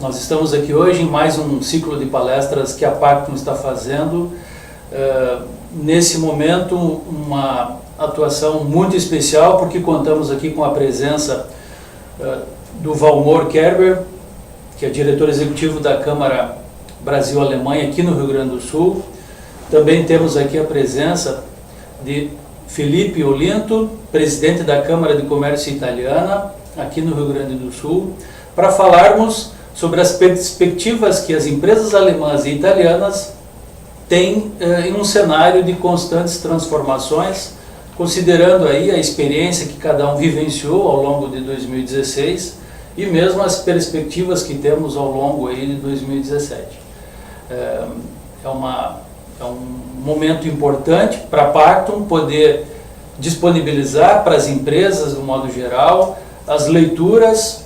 Nós estamos aqui hoje em mais um ciclo de palestras que a Pactum está fazendo. Nesse momento, uma atuação muito especial, porque contamos aqui com a presença do Valmor Kerber, que é diretor executivo da Câmara Brasil-Alemanha aqui no Rio Grande do Sul. Também temos aqui a presença de Felipe Olinto, presidente da Câmara de Comércio Italiana, aqui no Rio Grande do Sul, para falarmos sobre as perspectivas que as empresas alemãs e italianas têm em um cenário de constantes transformações, considerando aí a experiência que cada um vivenciou ao longo de 2016 e mesmo as perspectivas que temos ao longo aí de 2017. É um momento importante para a Pactum poder disponibilizar para as empresas, do modo geral, as leituras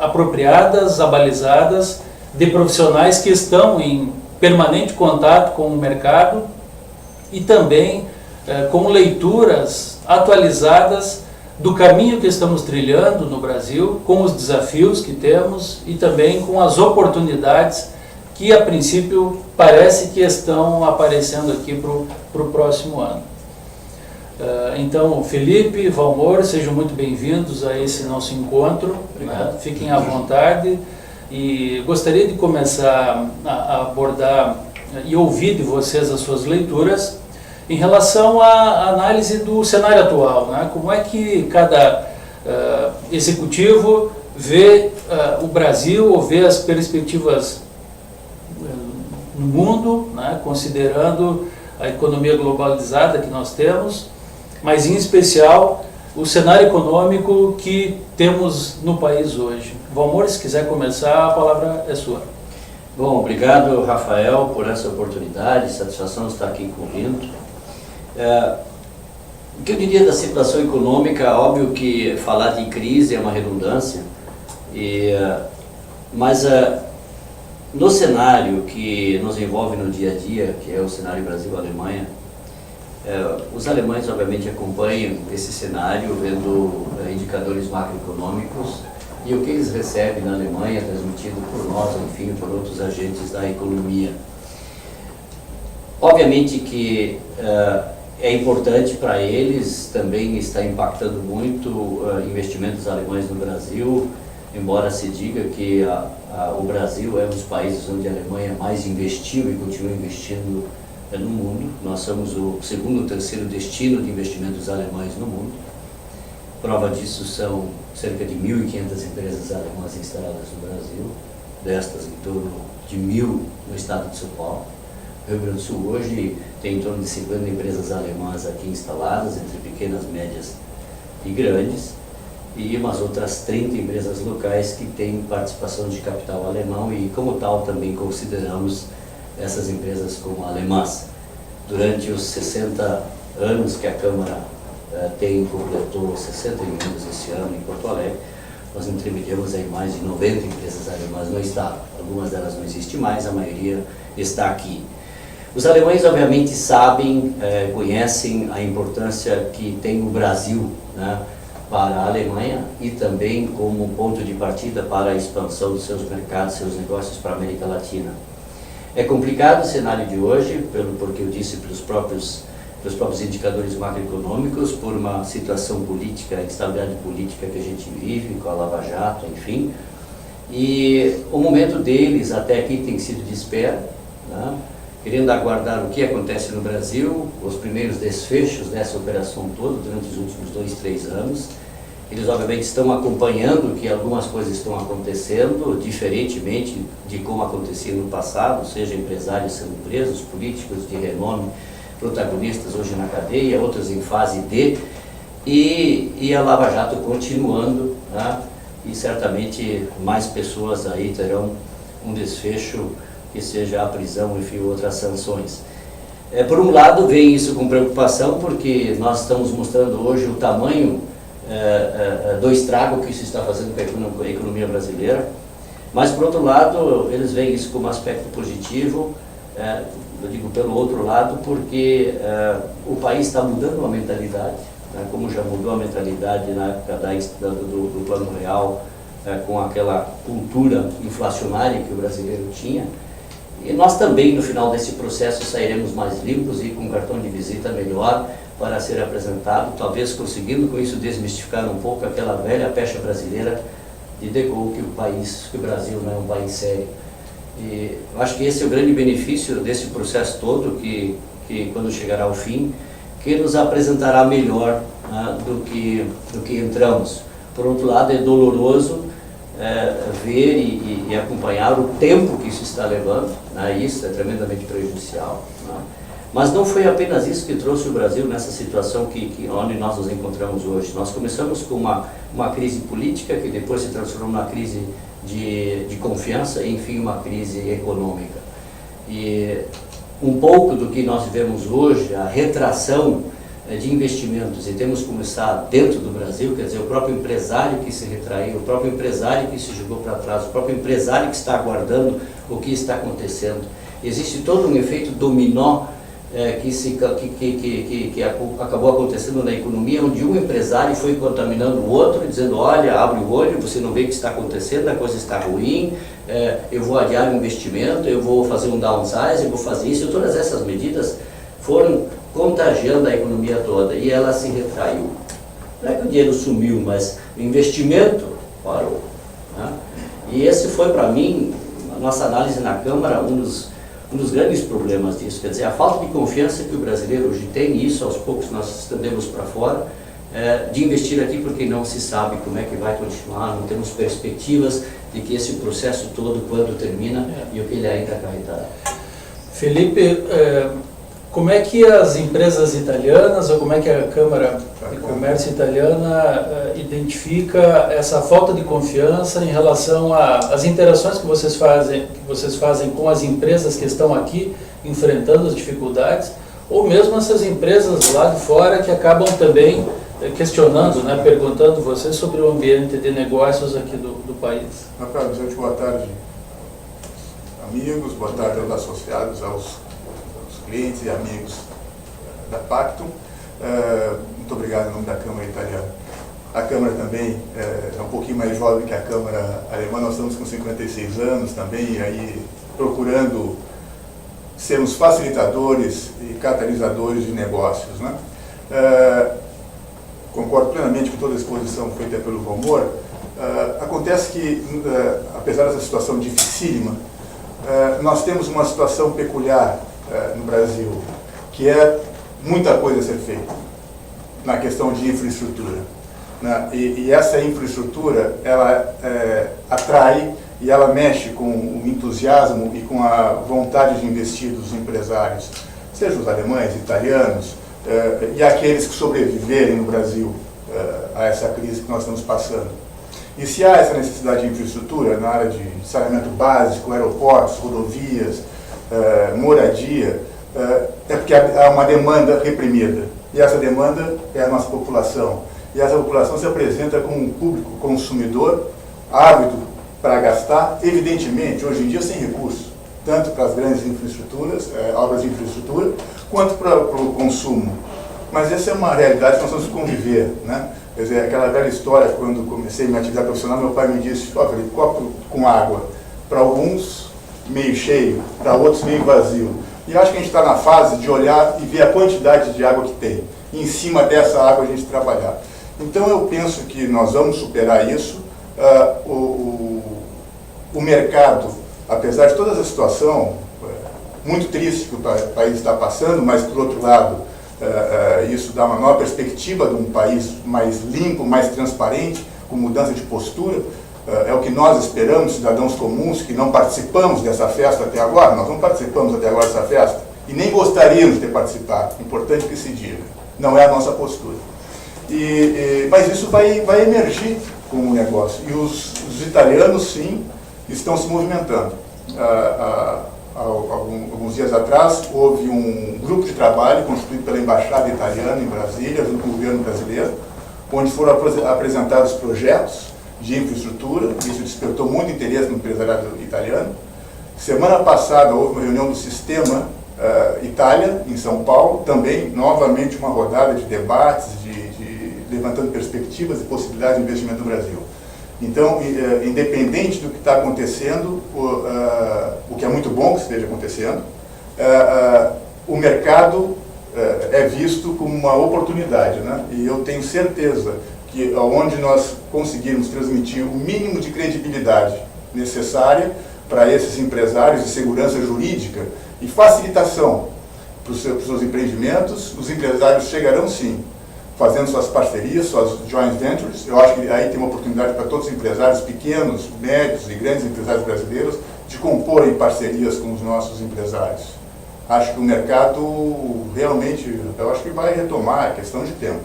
apropriadas, abalizadas, de profissionais que estão em permanente contato com o mercado e também com leituras atualizadas do caminho que estamos trilhando no Brasil, com os desafios que temos e também com as oportunidades que a princípio parece que estão aparecendo aqui para o próximo ano. Então, Felipe, Valmor, sejam muito bem-vindos a esse nosso encontro. Obrigado. Fiquem à vontade e gostaria de começar a abordar e ouvir de vocês as suas leituras em relação à análise do cenário atual, né? Como é que cada executivo vê o Brasil ou vê as perspectivas no mundo, né? Considerando a economia globalizada que nós temos, mas em especial o cenário econômico que temos no país hoje. Valmor, se quiser começar, a palavra é sua. Bom, obrigado, Rafael, por essa oportunidade, satisfação estar aqui comigo. O que eu diria da situação econômica, óbvio que falar de crise é uma redundância, mas no cenário que nos envolve no dia a dia, que é o cenário Brasil-Alemanha, os alemães obviamente acompanham esse cenário vendo indicadores macroeconômicos e o que eles recebem na Alemanha, transmitido por nós, enfim, por outros agentes da economia. Obviamente que é importante para eles, também está impactando muito investimentos alemães no Brasil, embora se diga que o Brasil é um dos países onde a Alemanha mais investiu e continua investindo no mundo. Nós somos o segundo ou terceiro destino de investimentos alemães no mundo. Prova disso são cerca de 1.500 empresas alemãs instaladas no Brasil, destas em torno de 1.000 no estado de São Paulo. O Rio Grande do Sul hoje tem em torno de 50 empresas alemãs aqui instaladas, entre pequenas, médias e grandes, e umas outras 30 empresas locais que têm participação de capital alemão e, como tal, também consideramos essas empresas como alemãs. Durante os 60 anos que a Câmara completou 61 anos esse ano em Porto Alegre, nós intermediamos aí mais de 90 empresas alemãs no estado. Algumas delas não existem mais, a maioria está aqui. Os alemães obviamente sabem, conhecem a importância que tem o Brasil, né, para a Alemanha e também como ponto de partida para a expansão dos seus mercados, seus negócios para a América Latina. É complicado o cenário de hoje, porque eu disse pelos próprios indicadores macroeconômicos, por uma situação política, instabilidade política que a gente vive, com a Lava Jato, enfim. E o momento deles até aqui tem sido de espera, né? Querendo aguardar o que acontece no Brasil, os primeiros desfechos dessa operação toda durante os últimos 2, 3 anos. Eles obviamente estão acompanhando que algumas coisas estão acontecendo, diferentemente de como acontecia no passado, seja empresários sendo presos, políticos de renome, protagonistas hoje na cadeia, outros em fase D, e a Lava Jato continuando, né? E certamente mais pessoas aí terão um desfecho que seja a prisão, enfim, outras sanções. Por um lado, vem isso com preocupação, porque nós estamos mostrando hoje o tamanho do estrago que isso está fazendo com a economia brasileira, mas, por outro lado, eles veem isso como aspecto positivo, eu digo pelo outro lado, porque o país está mudando a mentalidade, né, como já mudou a mentalidade na época do Plano Real, com aquela cultura inflacionária que o brasileiro tinha. E nós também, no final desse processo, sairemos mais limpos e com um cartão de visita melhor para ser apresentado, talvez conseguindo com isso desmistificar um pouco aquela velha pecha brasileira de De Gaulle, que o Brasil não é um país sério. E eu acho que esse é o grande benefício desse processo todo, que quando chegará ao fim, que nos apresentará melhor do que entramos. Por outro lado, é doloroso ver e acompanhar o tempo que isso está levando, isso é tremendamente prejudicial. Mas não foi apenas isso que trouxe o Brasil nessa situação onde nós nos encontramos hoje. Nós começamos com uma crise política que depois se transformou numa crise de confiança e, enfim, uma crise econômica. E um pouco do que nós vivemos hoje, a retração de investimentos, e temos que começar dentro do Brasil, quer dizer, o próprio empresário que se retraiu, o próprio empresário que se jogou para trás, o próprio empresário que está aguardando o que está acontecendo. Existe todo um efeito dominó que acabou acontecendo na economia, onde um empresário foi contaminando o outro, dizendo, olha, abre o olho, você não vê o que está acontecendo, a coisa está ruim, eu vou adiar o investimento, eu vou fazer um downsize, eu vou fazer isso. E todas essas medidas foram contagiando a economia toda e ela se retraiu. Não é que o dinheiro sumiu, mas o investimento parou. E esse foi, para mim, a nossa análise na Câmara, um dos grandes problemas disso, quer dizer, a falta de confiança que o brasileiro hoje tem, e isso aos poucos nós estendemos para fora, de investir aqui porque não se sabe como é que vai continuar, não temos perspectivas de que esse processo todo, quando termina, e o que ele ainda acarretará. Felipe, como é que as empresas italianas, ou como é que a Câmara de Comércio italiana identifica essa falta de confiança em relação às interações que vocês fazem com as empresas que estão aqui enfrentando as dificuldades, ou mesmo essas empresas lá de fora que acabam também questionando, perguntando vocês sobre o ambiente de negócios aqui do país? Rafael Vicente, boa tarde, amigos, boa tarde aos associados, aos clientes e amigos da Pactum. Muito obrigado em nome da Câmara Italiana. A Câmara também é um pouquinho mais jovem que a Câmara Alemã, nós estamos com 56 anos também, e aí procurando sermos facilitadores e catalisadores de negócios. Concordo plenamente com toda a exposição feita pelo Valmor. Acontece que, apesar dessa situação dificílima, nós temos uma situação peculiar no Brasil, que é muita coisa a ser feita na questão de infraestrutura. E essa infraestrutura, ela atrai e ela mexe com o entusiasmo e com a vontade de investir dos empresários, seja os alemães, italianos, e aqueles que sobreviverem no Brasil a essa crise que nós estamos passando. E se há essa necessidade de infraestrutura na área de saneamento básico, aeroportos, rodovias, moradia, é porque há uma demanda reprimida. E essa demanda é a nossa população. E essa população se apresenta como um público consumidor ávido para gastar, evidentemente, hoje em dia sem recursos, tanto para as grandes infraestruturas, obras de infraestrutura, quanto para o consumo. Mas essa é uma realidade que nós temos que conviver. Quer dizer, aquela velha história, quando comecei minha atividade profissional, meu pai me disse, Felipe, copo com água, para alguns meio cheio, para outros meio vazio. E eu acho que a gente está na fase de olhar e ver a quantidade de água que tem, e em cima dessa água a gente trabalhar. Então eu penso que nós vamos superar isso. O mercado, apesar de toda essa situação muito triste que o país está passando, mas por outro lado, isso dá uma nova perspectiva de um país mais limpo, mais transparente, com mudança de postura. É o que nós esperamos, cidadãos comuns, que não participamos dessa festa até agora. Nós não participamos até agora dessa festa e nem gostaríamos de ter participado. Importante que se diga. Não é a nossa postura. Mas isso vai emergir como um negócio. E os italianos, sim, estão se movimentando. Alguns dias atrás, houve um grupo de trabalho constituído pela Embaixada Italiana em Brasília, junto com o governo brasileiro, onde foram apresentados projetos de infraestrutura. Isso despertou muito interesse no empresariado italiano. Semana passada houve uma reunião do Sistema Itália, em São Paulo, também novamente uma rodada de debates, levantando perspectivas e possibilidades de investimento no Brasil. Então, independente do que está acontecendo, o que é muito bom que esteja acontecendo, o mercado é visto como uma oportunidade, né? E eu tenho certeza que onde nós conseguirmos transmitir o mínimo de credibilidade necessária para esses empresários de segurança jurídica e facilitação para os seus empreendimentos, os empresários chegarão sim, fazendo suas parcerias, suas joint ventures. Eu acho que aí tem uma oportunidade para todos os empresários pequenos, médios e grandes empresários brasileiros de comporem parcerias com os nossos empresários. Acho que o mercado realmente, eu acho que vai retomar, é questão de tempo.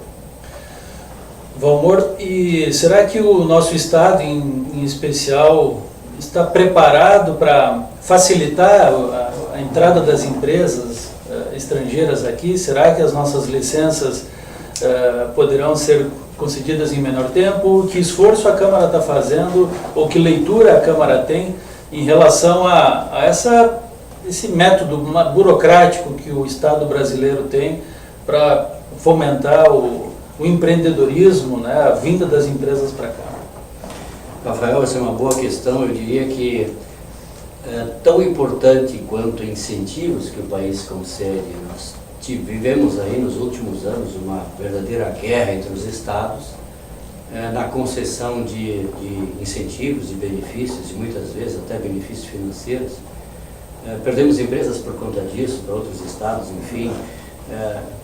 Valmor, e será que o nosso Estado, em especial, está preparado para facilitar a entrada das empresas estrangeiras aqui? Será que as nossas licenças poderão ser concedidas em menor tempo? Que esforço a Câmara está fazendo, ou que leitura a Câmara tem em relação a esse método burocrático que o Estado brasileiro tem para fomentar o empreendedorismo, né, a vinda das empresas para cá? Rafael, essa é uma boa questão. Eu diria que é tão importante quanto incentivos que o país concede. Nós vivemos aí nos últimos anos uma verdadeira guerra entre os estados na concessão de incentivos, de benefícios, e muitas vezes até benefícios financeiros. Perdemos empresas por conta disso, para outros estados, enfim.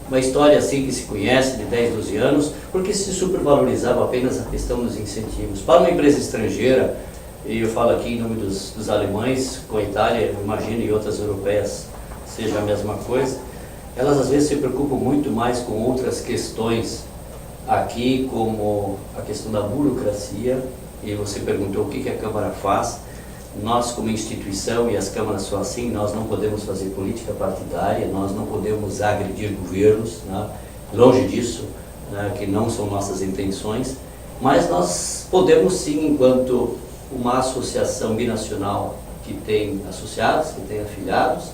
Uma história assim que se conhece de 10, 12 anos, porque se supervalorizava apenas a questão dos incentivos. Para uma empresa estrangeira, e eu falo aqui em nome dos alemães, com a Itália, eu imagino, e outras europeias seja a mesma coisa, elas às vezes se preocupam muito mais com outras questões aqui, como a questão da burocracia, e você perguntou o que a Câmara faz. Nós, como instituição, e as câmaras são assim, nós não podemos fazer política partidária, nós não podemos agredir governos, né? Longe disso, né? Que não são nossas intenções, mas nós podemos sim, enquanto uma associação binacional que tem associados, que tem afiliados,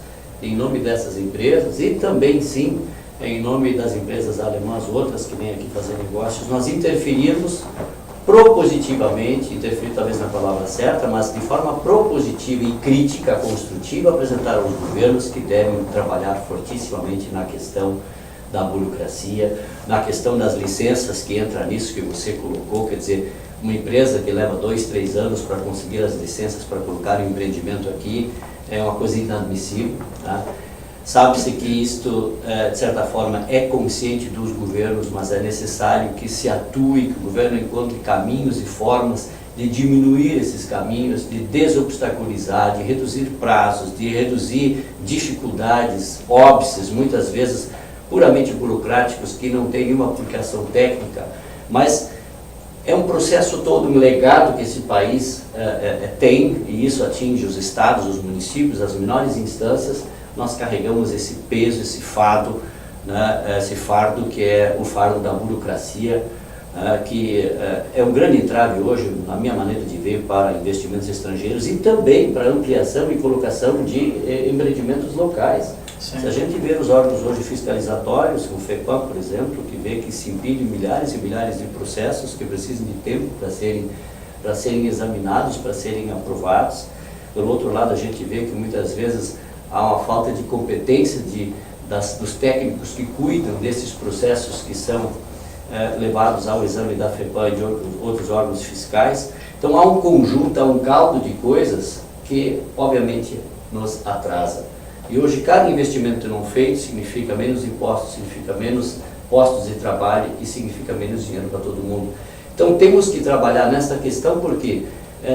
em nome dessas empresas, e também sim, em nome das empresas alemãs, outras que vêm aqui fazer negócios, nós interferirmos propositivamente, interferir talvez na palavra certa, mas de forma propositiva e crítica, construtiva, apresentar aos governos que devem trabalhar fortissimamente na questão da burocracia, na questão das licenças, que entra nisso que você colocou, quer dizer, uma empresa que leva 2, 3 anos para conseguir as licenças para colocar um empreendimento aqui, é uma coisa inadmissível, tá? Sabe-se que isto, de certa forma, é consciente dos governos, mas é necessário que se atue, que o governo encontre caminhos e formas de diminuir esses caminhos, de desobstaculizar, de reduzir prazos, de reduzir dificuldades óbvias, muitas vezes puramente burocráticos, que não têm nenhuma aplicação técnica, mas é um processo todo, um legado que esse país tem, e isso atinge os estados, os municípios, as menores instâncias. Nós carregamos esse peso, esse fardo, né, esse fardo que é o fardo da burocracia, que é um grande entrave hoje, na minha maneira de ver, para investimentos estrangeiros e também para ampliação e colocação de empreendimentos locais. Sim. Se a gente vê os órgãos hoje fiscalizatórios, como o FEPAM, por exemplo, que vê que se impedem milhares e milhares de processos que precisam de tempo para serem examinados, para serem aprovados. Pelo outro lado, a gente vê que muitas vezes há uma falta de competência dos técnicos que cuidam desses processos que são levados ao exame da FEPAM e de outros órgãos fiscais. Então há um conjunto, há um caldo de coisas que obviamente nos atrasa. E hoje cada investimento não feito significa menos impostos, significa menos postos de trabalho e significa menos dinheiro para todo mundo. Então temos que trabalhar nessa questão porque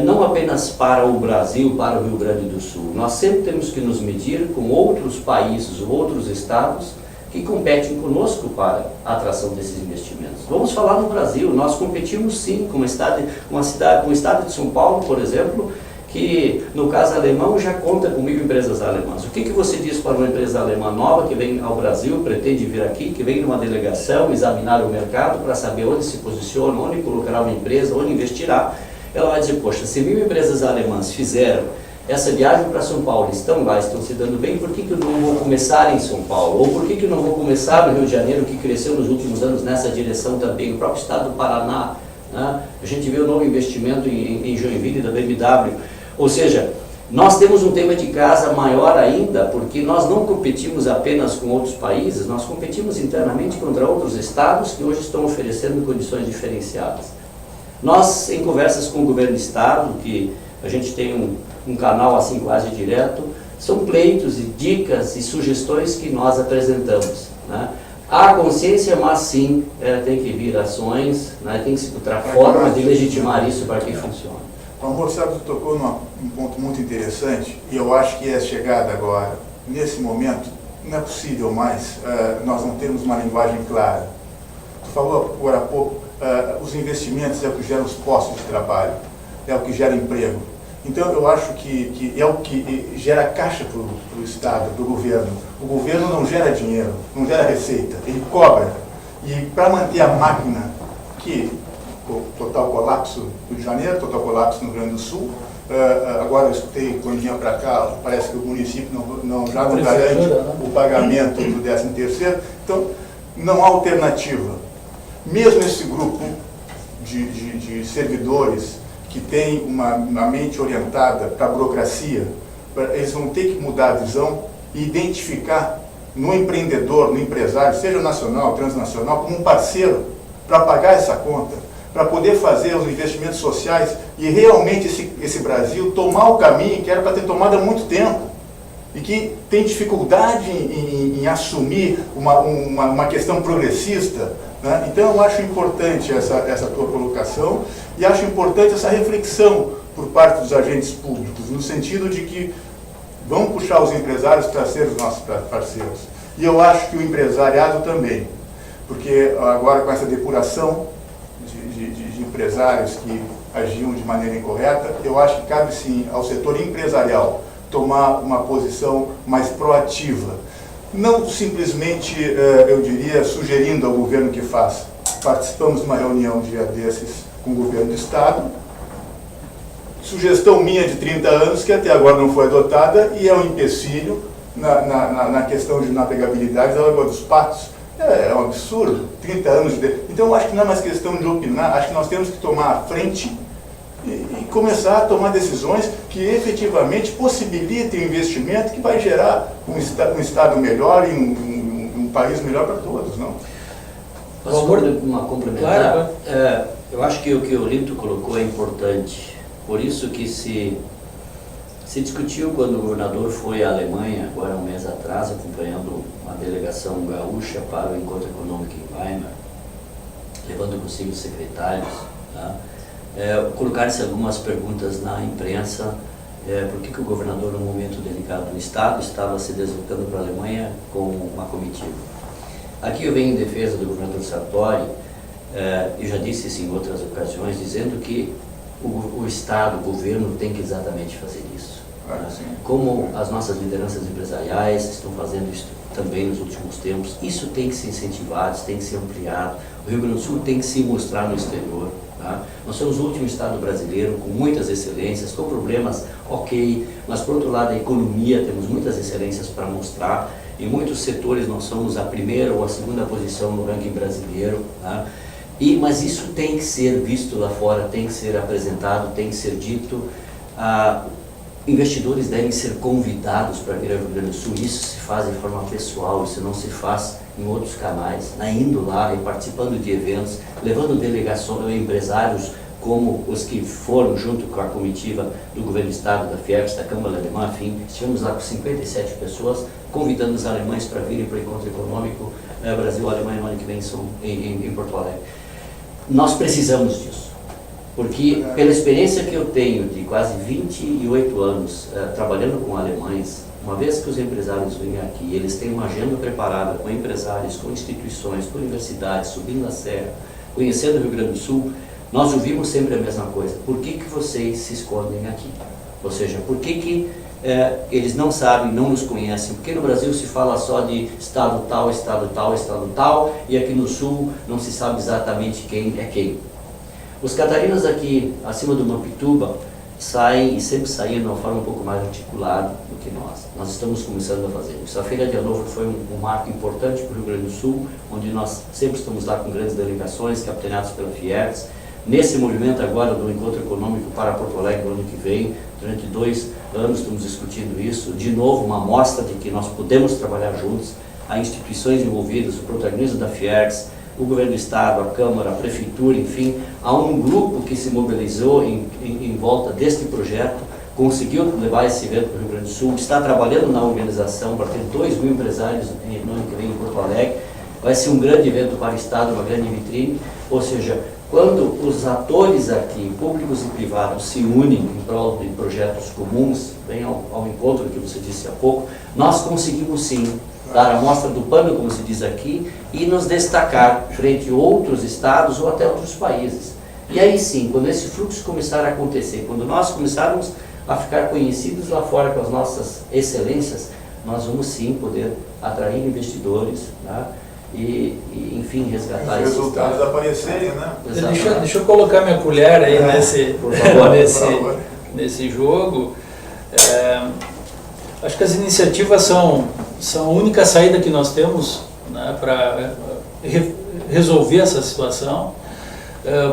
não apenas para o Brasil, para o Rio Grande do Sul. Nós sempre temos que nos medir com outros países, outros estados que competem conosco para a atração desses investimentos. Vamos falar no Brasil, nós competimos sim com o estado de São Paulo, por exemplo, que no caso alemão já conta comigo empresas alemãs. O que você diz para uma empresa alemã nova que vem ao Brasil, pretende vir aqui, que vem numa delegação, examinar o mercado para saber onde se posiciona, onde colocará uma empresa, onde investirá? Ela vai dizer, poxa, se 1000 empresas alemãs fizeram essa viagem para São Paulo, estão lá, estão se dando bem, por que eu não vou começar em São Paulo? Ou por que eu não vou começar no Rio de Janeiro, que cresceu nos últimos anos nessa direção também? O próprio estado do Paraná né? A gente vê o novo investimento em Joinville da BMW, ou seja, nós temos um tema de casa maior ainda, porque nós não competimos apenas com outros países, nós competimos internamente contra outros estados que hoje estão oferecendo condições diferenciadas. Nós, em conversas com o governo do estado, que a gente tem um canal assim quase direto, são pleitos e dicas e sugestões que nós apresentamos, né? Há consciência, mas sim, tem que vir ações, né? Tem que se encontrar forma de legitimar isso para que funcione. O Moçado tocou num ponto muito interessante, e eu acho que é chegada agora, nesse momento, não é possível mais nós não termos uma linguagem clara. Tu falou agora há pouco, os investimentos é o que gera os postos de trabalho, é o que gera emprego. Então eu acho que é o que gera caixa para o Estado, para o governo. O governo não gera dinheiro, não gera receita, ele cobra. E para manter a máquina que total colapso no Rio de Janeiro, total colapso no Rio Grande do Sul. Agora eu escutei, quando vinha para cá, parece que o município já não garante o pagamento do 13º. Então, não há alternativa. Mesmo esse grupo de servidores que tem uma mente orientada para a burocracia, eles vão ter que mudar a visão e identificar no empreendedor, no empresário, seja nacional, transnacional, como um parceiro para pagar essa conta, para poder fazer os investimentos sociais e realmente esse Brasil tomar o caminho que era para ter tomado há muito tempo e que tem dificuldade em assumir uma questão progressista, né? Então eu acho importante essa tua colocação e acho importante essa reflexão por parte dos agentes públicos, no sentido de que vão puxar os empresários para ser os nossos parceiros. E eu acho que o empresariado também, porque agora com essa depuração de empresários que agiam de maneira incorreta, eu acho que cabe sim ao setor empresarial tomar uma posição mais proativa. Não simplesmente, eu diria, sugerindo ao governo que faça. Participamos de uma reunião dia desses com o governo do Estado, sugestão minha de 30 anos, que até agora não foi adotada, e é um empecilho na questão de navegabilidade da Lagoa dos Patos. É um absurdo, 30 anos de... Então eu acho que não é mais questão de opinar, acho que nós temos que tomar a frente e começar a tomar decisões que efetivamente possibilitem o investimento que vai gerar um Estado melhor e um país melhor para todos, não? Posso uma complementar? Claro. Eu acho que o que o Linto colocou é importante, por isso que se discutiu quando o governador foi à Alemanha, agora um mês atrás, acompanhando uma delegação gaúcha para o Encontro Econômico em Weimar, levando consigo os secretários, tá? Colocaram-se algumas perguntas na imprensa, por que o governador, num momento delicado do Estado, estava se deslocando para a Alemanha com uma comitiva. Aqui eu venho em defesa do governador Sartori, eu já disse isso em outras ocasiões, dizendo que o Estado, o governo tem que exatamente fazer isso. Como as nossas lideranças empresariais estão fazendo isso também nos últimos tempos, isso tem que ser incentivado, isso tem que ser ampliado. O Rio Grande do Sul tem que se mostrar no exterior. Tá? Nós somos o último estado brasileiro com muitas excelências, com problemas ok, mas por outro lado a economia, temos muitas excelências para mostrar. Em muitos setores nós somos a primeira ou a segunda posição no ranking brasileiro. Tá? Mas isso tem que ser visto lá fora, tem que ser apresentado, tem que ser dito. Investidores devem ser convidados para vir ao Rio Grande do Sul. Isso se faz de forma pessoal, isso não se faz em outros canais, indo lá e participando de eventos, levando delegações, empresários como os que foram junto com a comitiva do governo do Estado, da FIEPS, da Câmara Alemã, enfim, estivemos lá com 57 pessoas, convidando os alemães para virem para o Encontro Econômico Brasil-Alemanha no ano que vem em Porto Alegre. Nós precisamos disso. Porque pela experiência que eu tenho de quase 28 anos trabalhando com alemães, uma vez que os empresários vêm aqui, eles têm uma agenda preparada com empresários, com instituições, com universidades, subindo a serra, conhecendo o Rio Grande do Sul, nós ouvimos sempre a mesma coisa. Por que vocês se escondem aqui? Ou seja, por que eles não sabem, não nos conhecem? Porque no Brasil se fala só de estado tal, estado tal, estado tal, e aqui no Sul não se sabe exatamente quem é quem. Os catarinas aqui, acima do Mampituba, saem e sempre saíram de uma forma um pouco mais articulada do que nós. Nós estamos começando a fazer isso. A Feira de Hannover foi um marco importante para o Rio Grande do Sul, onde nós sempre estamos lá com grandes delegações, capitaneados pela FIEPS, nesse movimento agora do Encontro Econômico para Porto Alegre no ano que vem. Durante 2 anos estamos discutindo isso, de novo uma amostra de que nós podemos trabalhar juntos, há instituições envolvidas, o protagonismo da Fiergs, o governo do estado, a Câmara, a Prefeitura, enfim, há um grupo que se mobilizou em volta deste projeto, conseguiu levar esse evento para o Rio Grande do Sul, está trabalhando na organização para ter 2.000 empresários no ano que vem em Porto Alegre. Vai ser um grande evento para o estado, uma grande vitrine, ou seja, quando os atores aqui, públicos e privados, se unem em prol de projetos comuns, vem ao encontro que você disse há pouco, nós conseguimos sim dar a mostra do pano, como se diz aqui, e nos destacar frente a outros estados ou até outros países. E aí sim, quando esse fluxo começar a acontecer, quando nós começarmos a ficar conhecidos lá fora com as nossas excelências, nós vamos sim poder atrair investidores, né? Enfim, resgatar os resultados aparecerem, né? Deixa eu colocar minha colher aí por favor, nesse jogo. Acho que as iniciativas são a única saída que nós temos, né, para resolver essa situação.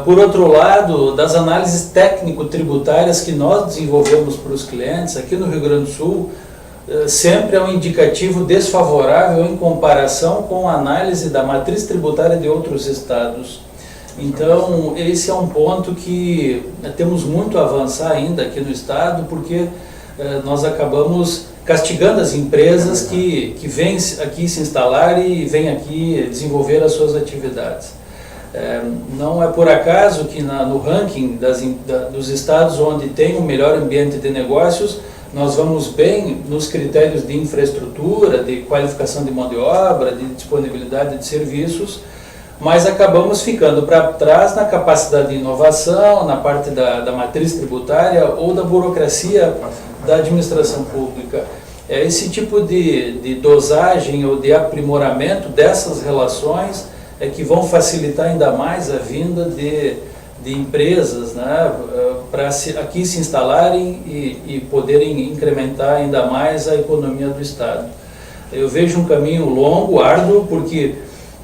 Por outro lado, das análises técnico-tributárias que nós desenvolvemos para os clientes aqui no Rio Grande do Sul, sempre é um indicativo desfavorável em comparação com a análise da matriz tributária de outros estados. Então, esse é um ponto que temos muito a avançar ainda aqui no estado, porque nós acabamos castigando as empresas que vêm aqui se instalar e vêm aqui desenvolver as suas atividades. Não é por acaso que no ranking dos estados onde tem o melhor ambiente de negócios, nós vamos bem nos critérios de infraestrutura, de qualificação de mão de obra, de disponibilidade de serviços, mas acabamos ficando para trás na capacidade de inovação, na parte da matriz tributária ou da burocracia da administração pública. Esse tipo de dosagem ou de aprimoramento dessas relações é que vão facilitar ainda mais a vinda de empresas, né, para aqui se instalarem e poderem incrementar ainda mais a economia do estado. Eu vejo um caminho longo, árduo, porque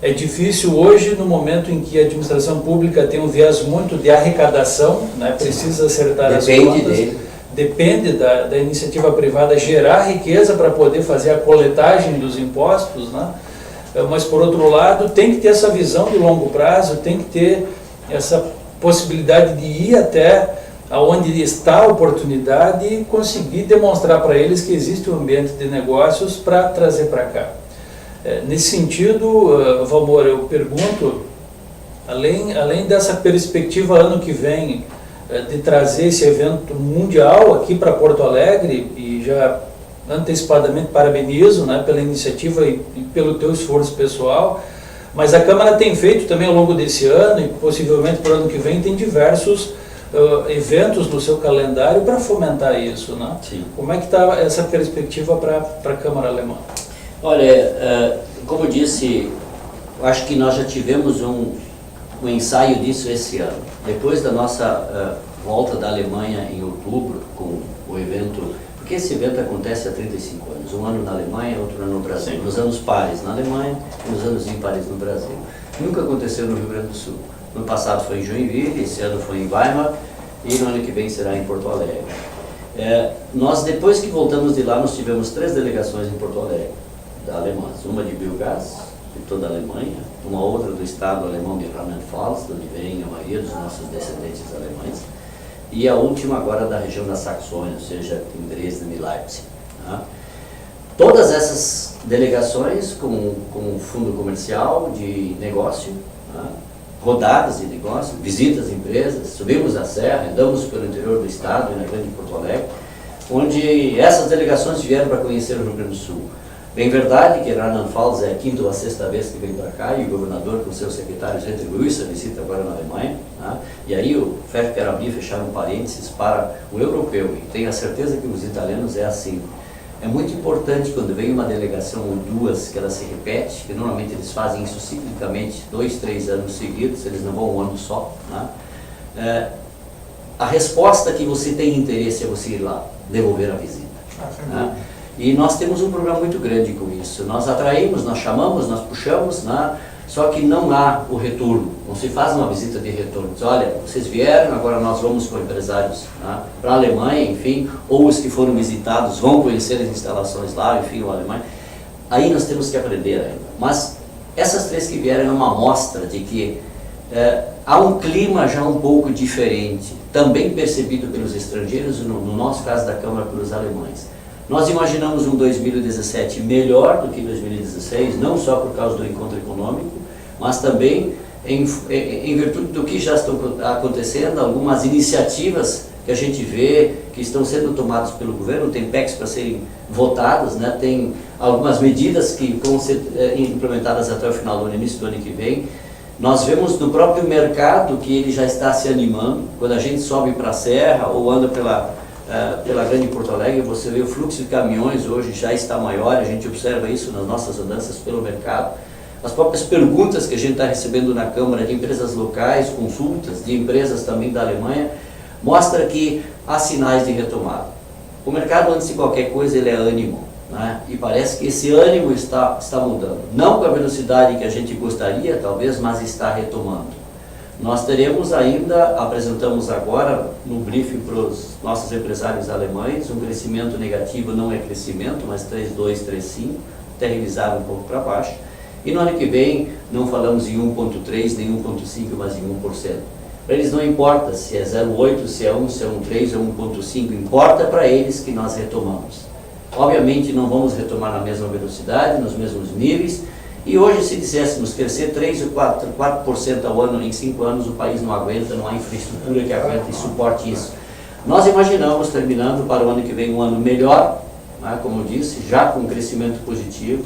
é difícil hoje, no momento em que a administração pública tem um viés muito de arrecadação, né, precisa acertar as contas, depende da iniciativa privada gerar riqueza para poder fazer a coletagem dos impostos, né? Mas, por outro lado, tem que ter essa visão de longo prazo, tem que ter essa possibilidade de ir até onde está a oportunidade e conseguir demonstrar para eles que existe um ambiente de negócios para trazer para cá. Nesse sentido, Valmor, eu pergunto, além dessa perspectiva ano que vem de trazer esse evento mundial aqui para Porto Alegre, e já antecipadamente parabenizo, né, pela iniciativa e pelo teu esforço pessoal, mas a Câmara tem feito também ao longo desse ano, e possivelmente para o ano que vem, tem diversos eventos no seu calendário para fomentar isso, né? Sim. Como é que está essa perspectiva para a Câmara Alemã? Olha, como eu disse, acho que nós já tivemos um ensaio disso esse ano. Depois da nossa volta da Alemanha em outubro, com o evento, porque esse evento acontece há 35 anos, um ano na Alemanha, outro ano no Brasil, nos anos pares na Alemanha e nos anos ímpares no Brasil. Nunca aconteceu no Rio Grande do Sul. No passado foi em Joinville, esse ano foi em Weimar e no ano que vem será em Porto Alegre. Nós, depois que voltamos de lá, nós tivemos 3 delegações em Porto Alegre, da Alemanha, uma de Biogás, de toda a Alemanha, uma outra do estado alemão de Rheinland-Pfalz, de onde vem a maioria dos nossos descendentes alemães, e a última agora da região da Saxônia, ou seja, em Dresden e Leipzig. Tá? Todas essas delegações com fundo comercial de negócio, tá? Rodadas de negócio, visitas a empresas, subimos a serra, andamos pelo interior do estado e na grande Porto Alegre, onde essas delegações vieram para conhecer o Rio Grande do Sul. Bem verdade que Rheinland-Pfalz é a 5ª ou a 6ª vez que vem para cá, e o governador com seu secretário retribuiu essa visita agora na Alemanha, tá? E aí eu quero abrir e fechar um parênteses para o europeu, e tenho a certeza que os italianos é assim. É muito importante quando vem uma delegação ou duas que ela se repete, que normalmente eles fazem isso ciclicamente 2, 3 anos seguidos, eles não vão um ano só, né? A resposta que você tem interesse é você ir lá, devolver a visita. Né? E nós temos um problema muito grande com isso. Nós atraímos, nós chamamos, nós puxamos, né? Só que não há o retorno, não se faz uma visita de retorno. Diz, olha, vocês vieram, agora nós vamos com empresários, né, para a Alemanha, enfim, ou os que foram visitados vão conhecer as instalações lá, enfim, a Alemanha. Aí nós temos que aprender ainda. Mas essas 3 que vieram é uma amostra de que há um clima já um pouco diferente, também percebido pelos estrangeiros, no nosso caso da Câmara, pelos alemães. Nós imaginamos um 2017 melhor do que 2016, não só por causa do encontro econômico, mas também em virtude do que já estão acontecendo, algumas iniciativas que a gente vê que estão sendo tomadas pelo governo, tem PECs para serem votadas, né? Tem algumas medidas que vão ser implementadas até o final do ano, início do ano que vem. Nós vemos no próprio mercado que ele já está se animando. Quando a gente sobe para a serra ou anda pela grande Porto Alegre, você vê o fluxo de caminhões hoje já está maior, a gente observa isso nas nossas andanças pelo mercado. As próprias perguntas que a gente está recebendo na Câmara de empresas locais, consultas de empresas também da Alemanha, mostra que há sinais de retomada. O mercado, antes de qualquer coisa, ele é ânimo, né? E parece que esse ânimo está mudando. Não com a velocidade que a gente gostaria, talvez, mas está retomando. Nós teremos ainda, apresentamos agora no briefing para os nossos empresários alemães, um crescimento negativo, não é crescimento, mas 3,2, 3,5, até revisado um pouco para baixo. E no ano que vem não falamos em 1,3, nem 1,5, mas em 1%. Para eles não importa se é 0,8, se é 1, se é 1,3 ou 1,5, importa para eles que nós retomamos. Obviamente não vamos retomar na mesma velocidade, nos mesmos níveis, e hoje se dizéssemos crescer 3 ou 4% ao ano em 5 anos, o país não aguenta, não há infraestrutura que aguente e suporte isso. Nós imaginamos, terminando para o ano que vem, um ano melhor, né, como eu disse, já com crescimento positivo.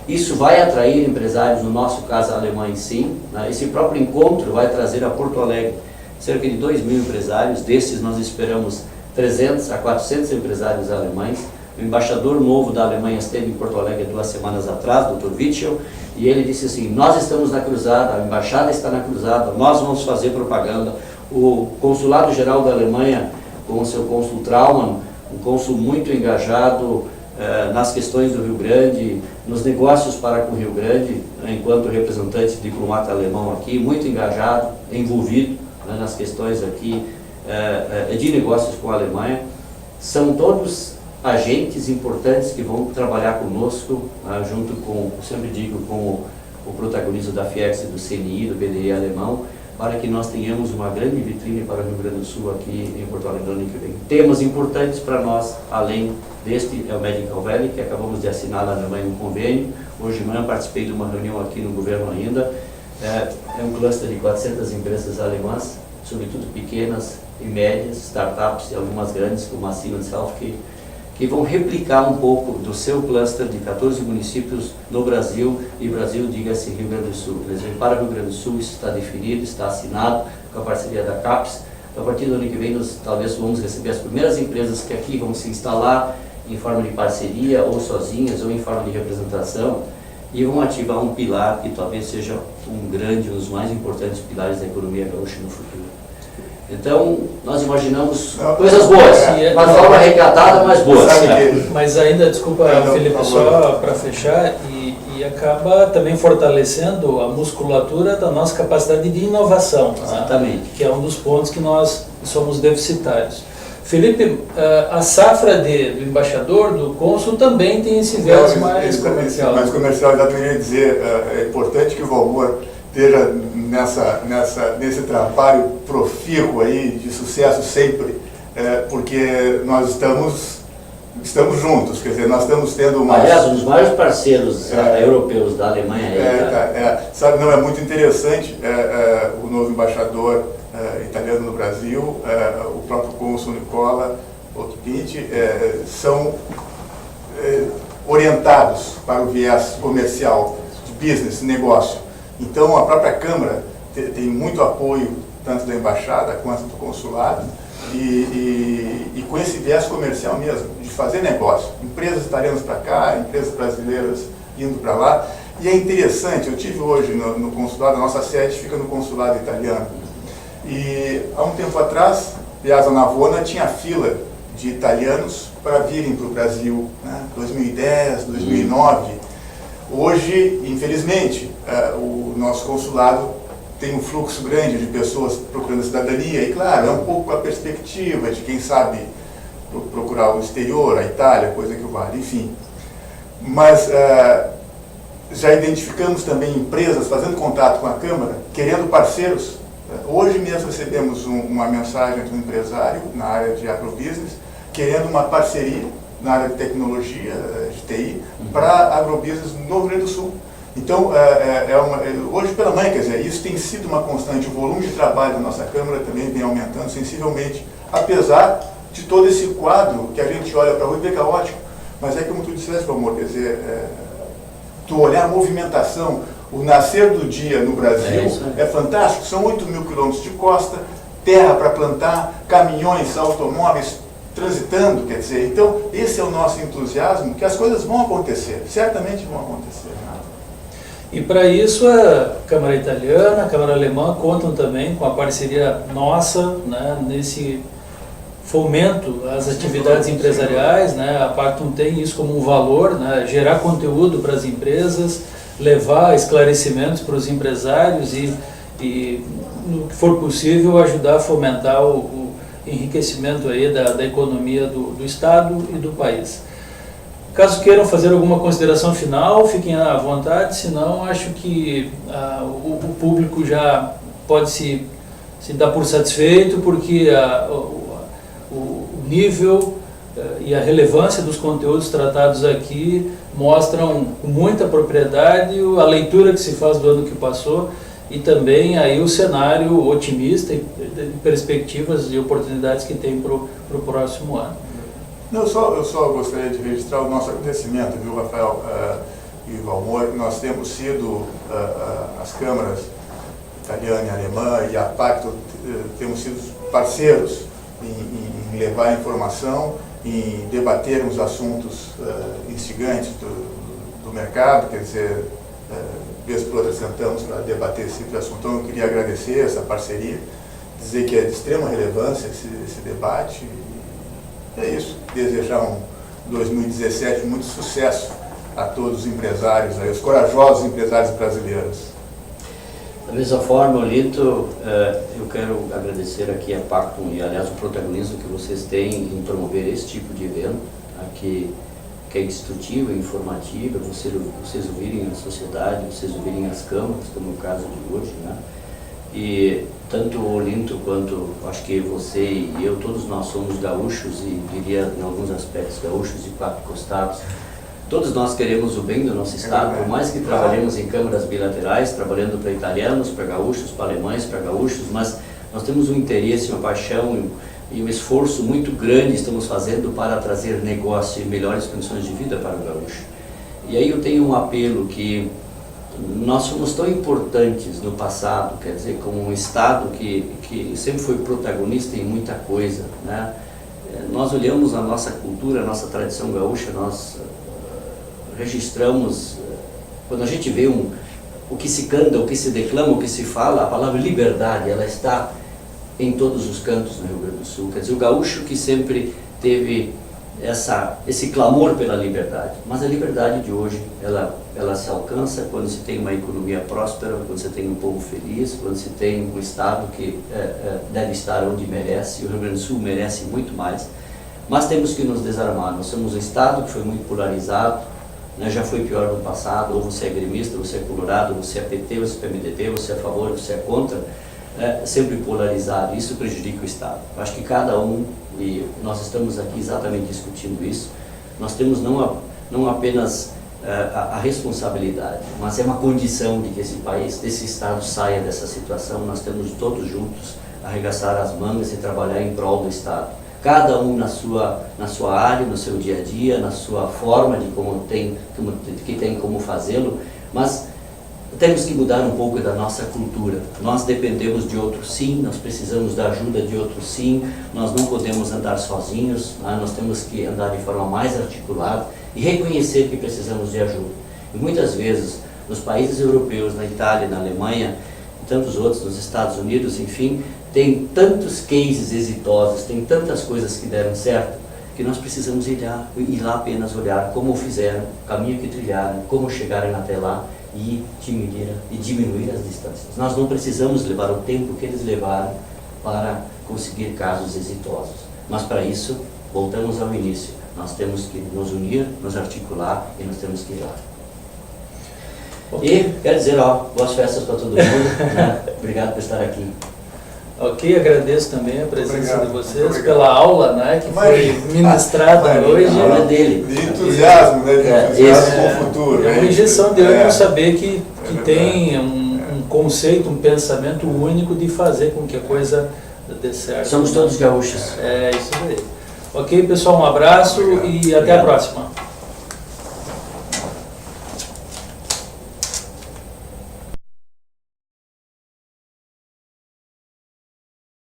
Isso vai atrair empresários, no nosso caso a Alemanha sim, né. Esse próprio encontro vai trazer a Porto Alegre cerca de 2.000 empresários, desses nós esperamos 300 a 400 empresários alemães. O embaixador novo da Alemanha esteve em Porto Alegre 2 semanas atrás, Dr. Witschel, e ele disse assim, nós estamos na cruzada, a embaixada está na cruzada, nós vamos fazer propaganda. O consulado-geral da Alemanha, com o seu cônsul Traumann, um cônsul muito engajado nas questões do Rio Grande, nos negócios para com o Rio Grande, enquanto representante diplomata alemão aqui, muito engajado, envolvido, né, nas questões aqui de negócios com a Alemanha. São todos agentes importantes que vão trabalhar conosco, junto com, eu sempre digo, com o protagonismo da FIEX, do CNI, do BDE alemão, para que nós tenhamos uma grande vitrine para o Rio Grande do Sul aqui em Porto Alegre no ano que vem. Temas importantes para nós, além deste, é o Medical Valley, que acabamos de assinar na Alemanha um convênio. Hoje de manhã participei de uma reunião aqui no governo ainda. É um cluster de 400 empresas alemãs, sobretudo pequenas e médias, startups e algumas grandes, como a Siemens Healthcare, que vão replicar um pouco do seu cluster de 14 municípios no Brasil, e Brasil, diga-se Rio Grande do Sul. Eles vêm para o Rio Grande do Sul, isso está definido, está assinado com a parceria da CAPES. A partir do ano que vem, nós talvez vamos receber as primeiras empresas que aqui vão se instalar em forma de parceria, ou sozinhas, ou em forma de representação, e vão ativar um pilar que talvez seja um dos mais importantes pilares da economia gaúcha no futuro. Então, nós imaginamos coisas boas, uma forma recatada, mas boas. Mas ainda, desculpa, Felipe, só para fechar, e acaba também fortalecendo a musculatura da nossa capacidade de inovação. Exatamente. Né? Que é um dos pontos que nós somos deficitários. Felipe, a safra do embaixador, do cônsul, também tem esse viés mais comercial. Mais comercial, já queria dizer, é importante que o Valmor esteja nesse trabalho profícuo aí, de sucesso sempre, porque nós estamos juntos, quer dizer, nós estamos tendo uma... Aliás, um dos maiores parceiros europeus da Alemanha sabe, não, é muito interessante o novo embaixador italiano no Brasil, o próprio cônsul Nicola Occhipinti, são orientados para o viés comercial, de business, negócio. Então, a própria Câmara tem muito apoio, tanto da Embaixada quanto do Consulado, e com esse viés comercial mesmo, de fazer negócio. Empresas italianas para cá, empresas brasileiras indo para lá. E é interessante, eu estive hoje no Consulado, a nossa sede fica no Consulado italiano. E há um tempo atrás, Piazza Navona tinha fila de italianos para virem para o Brasil, né? 2010, 2009. Hoje, infelizmente, o nosso consulado tem um fluxo grande de pessoas procurando cidadania, e claro, é um pouco a perspectiva de quem sabe procurar o exterior, a Itália, coisa que vale, enfim. Mas já identificamos também empresas fazendo contato com a Câmara, querendo parceiros. Hoje mesmo recebemos uma mensagem de um empresário na área de agrobusiness, querendo uma parceria na área de tecnologia, de TI, para agrobusiness no Rio Grande do Sul. Então, hoje pela manhã, quer dizer, isso tem sido uma constante. O volume de trabalho da nossa Câmara também vem aumentando sensivelmente, apesar de todo esse quadro que a gente olha para a rua e vê caótico. Mas é como tu disseste, amor, quer dizer, tu olhar a movimentação, o nascer do dia no Brasil é fantástico. São 8.000 quilômetros de costa, terra para plantar, caminhões, automóveis transitando, quer dizer, então esse é o nosso entusiasmo, que as coisas vão acontecer, certamente vão acontecer. E para isso a Câmara Italiana, a Câmara Alemã contam também com a parceria nossa, né, nesse fomento às atividades empresariais, né, a Pactum tem isso como um valor, né, gerar conteúdo para as empresas, levar esclarecimentos para os empresários e, no que for possível, ajudar a fomentar o enriquecimento aí da economia do Estado e do país. Caso queiram fazer alguma consideração final, fiquem à vontade, senão acho que o público já pode se dar por satisfeito, porque o nível e a relevância dos conteúdos tratados aqui mostram com muita propriedade a leitura que se faz do ano que passou e também aí o cenário otimista e perspectivas e oportunidades que tem para o próximo ano. Não, eu só gostaria de registrar o nosso agradecimento, viu, Rafael e Valmor. Nós temos sido, as câmaras italiana e alemã e a Pactum, temos sido parceiros em levar a informação, em debatermos assuntos instigantes do mercado, quer dizer, vez por outra sentamos para debater esse assunto. Então eu queria agradecer essa parceria, dizer que é de extrema relevância esse debate. E é isso, desejar um 2017 muito sucesso a todos os empresários, os corajosos empresários brasileiros. Da mesma forma, Olito, eu quero agradecer aqui a Pactum e, aliás, o protagonismo que vocês têm em promover esse tipo de evento, que é instrutivo, informativo, vocês ouvirem a sociedade, vocês ouvirem as câmaras, como é o caso de hoje, né? E tanto o Olinto quanto, acho que você e eu, todos nós somos gaúchos e diria em alguns aspectos gaúchos de quatro costados. Todos nós queremos o bem do nosso estado, por mais que trabalhemos em câmaras bilaterais, trabalhando para italianos, para gaúchos, para alemães, para gaúchos, mas nós temos um interesse, uma paixão e um esforço muito grande estamos fazendo para trazer negócio e melhores condições de vida para o gaúcho. E aí eu tenho um apelo que nós somos tão importantes no passado, quer dizer, como um estado que sempre foi protagonista em muita coisa, né? Nós olhamos a nossa cultura, a nossa tradição gaúcha, nós registramos, quando a gente vê o que se canta, o que se declama, o que se fala, a palavra liberdade, ela está em todos os cantos no Rio Grande do Sul. Quer dizer, o gaúcho que sempre teve esse clamor pela liberdade, mas a liberdade de hoje, ela se alcança quando se tem uma economia próspera, quando se tem um povo feliz, quando se tem um estado que deve estar onde merece. O Rio Grande do Sul merece muito mais, mas temos que nos desarmar. Nós somos um estado que foi muito polarizado, né? Já foi pior no passado, ou você é gremista, você é colorado, você é PT, você é PMDB, você é a favor, você é contra, sempre polarizado. Isso prejudica o estado. Eu acho que cada um, e nós estamos aqui exatamente discutindo isso, nós temos não apenas a responsabilidade, mas é uma condição de que esse país, desse estado saia dessa situação. Nós temos todos juntos arregaçar as mangas e trabalhar em prol do estado. Cada um na sua área, no seu dia a dia, na sua forma de que tem como fazê-lo, mas temos que mudar um pouco da nossa cultura. Nós dependemos de outros sim, nós precisamos da ajuda de outros sim, nós não podemos andar sozinhos, né? Nós temos que andar de forma mais articulada e reconhecer que precisamos de ajuda. E muitas vezes, nos países europeus, na Itália, na Alemanha, e tantos outros, nos Estados Unidos, enfim, tem tantos cases exitosos, tem tantas coisas que deram certo, que nós precisamos ir lá apenas olhar como fizeram, o caminho que trilharam, como chegaram até lá, e diminuir as distâncias. Nós não precisamos levar o tempo que eles levaram para conseguir casos exitosos. Mas para isso, voltamos ao início. Nós temos que nos unir, nos articular e nós temos que ir lá. E quero dizer, boas festas para todo mundo. Né? Obrigado por estar aqui. Ok, agradeço também a presença de vocês, obrigado. pela aula, né, que foi ministrada hoje. A aula é dele. De entusiasmo, né? De entusiasmo com o futuro. É uma injeção de ânimo saber que verdade. tem um conceito, um pensamento único de fazer com que a coisa dê certo. Somos todos gaúchos. É isso aí. Ok, pessoal, um abraço e até a próxima.